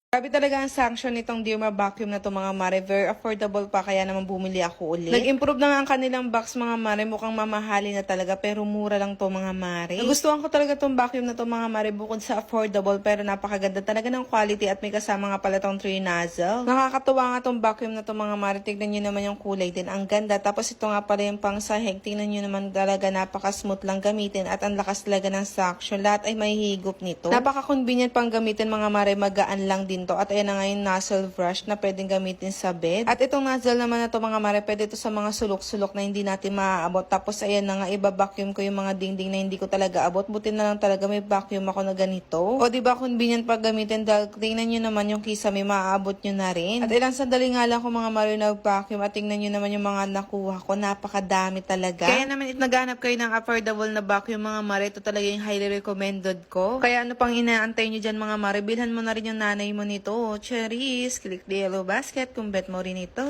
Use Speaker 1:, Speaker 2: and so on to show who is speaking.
Speaker 1: Grabe talaga ang sanction nitong Dirma vacuum na to mga mare. Very affordable pa kaya naman bumili ako ulit. Nag-improve na nga ang kanilang box mga mare. Mukhang mamahali na talaga pero mura lang to mga mare. Nagustuhan ko talaga tong vacuum na to mga mare bukod sa affordable pero napakaganda talaga ng quality at may kasama nga pala tong 3 nozzle. Nakakatuwa nga tong vacuum na to mga mare. Tignan nyo naman yung kulay din. Ang ganda. Tapos ito nga pala yung pang sahig. Tignan nyo naman talaga napaka-smooth lang gamitin at ang lakas talaga ng suction. Lahat ay may higop nito. Napaka-convenient pang gamitin mga mare. Magaan lang din to. At ayan na nga yung nozzle brush na pwedeng gamitin sa bed. At itong nozzle naman na to mga mare, pwede ito sa mga sulok-sulok na hindi natin maaabot. Tapos ayan na nga, iba-vacuum ko yung mga dingding na hindi ko talaga abot. Buti na lang talaga may vacuum ako na ganito. O diba convenient pag gamitin dahil tingnan nyo naman yung kisame, maaabot nyo na rin. At ilang sandali nga lang ko mga mare na vacuum at tingnan nyo naman yung mga nakuha ko. Napakadami talaga. Kaya naman naghanap kayo ng affordable na vacuum mga mare. Ito talaga yung highly recommended ko. Kaya ano pang inaantay nyo dyan mga mare, bilhan mo na rin yung nanay mo nito. Cherries, click the yellow basket kung bet mo rin ito.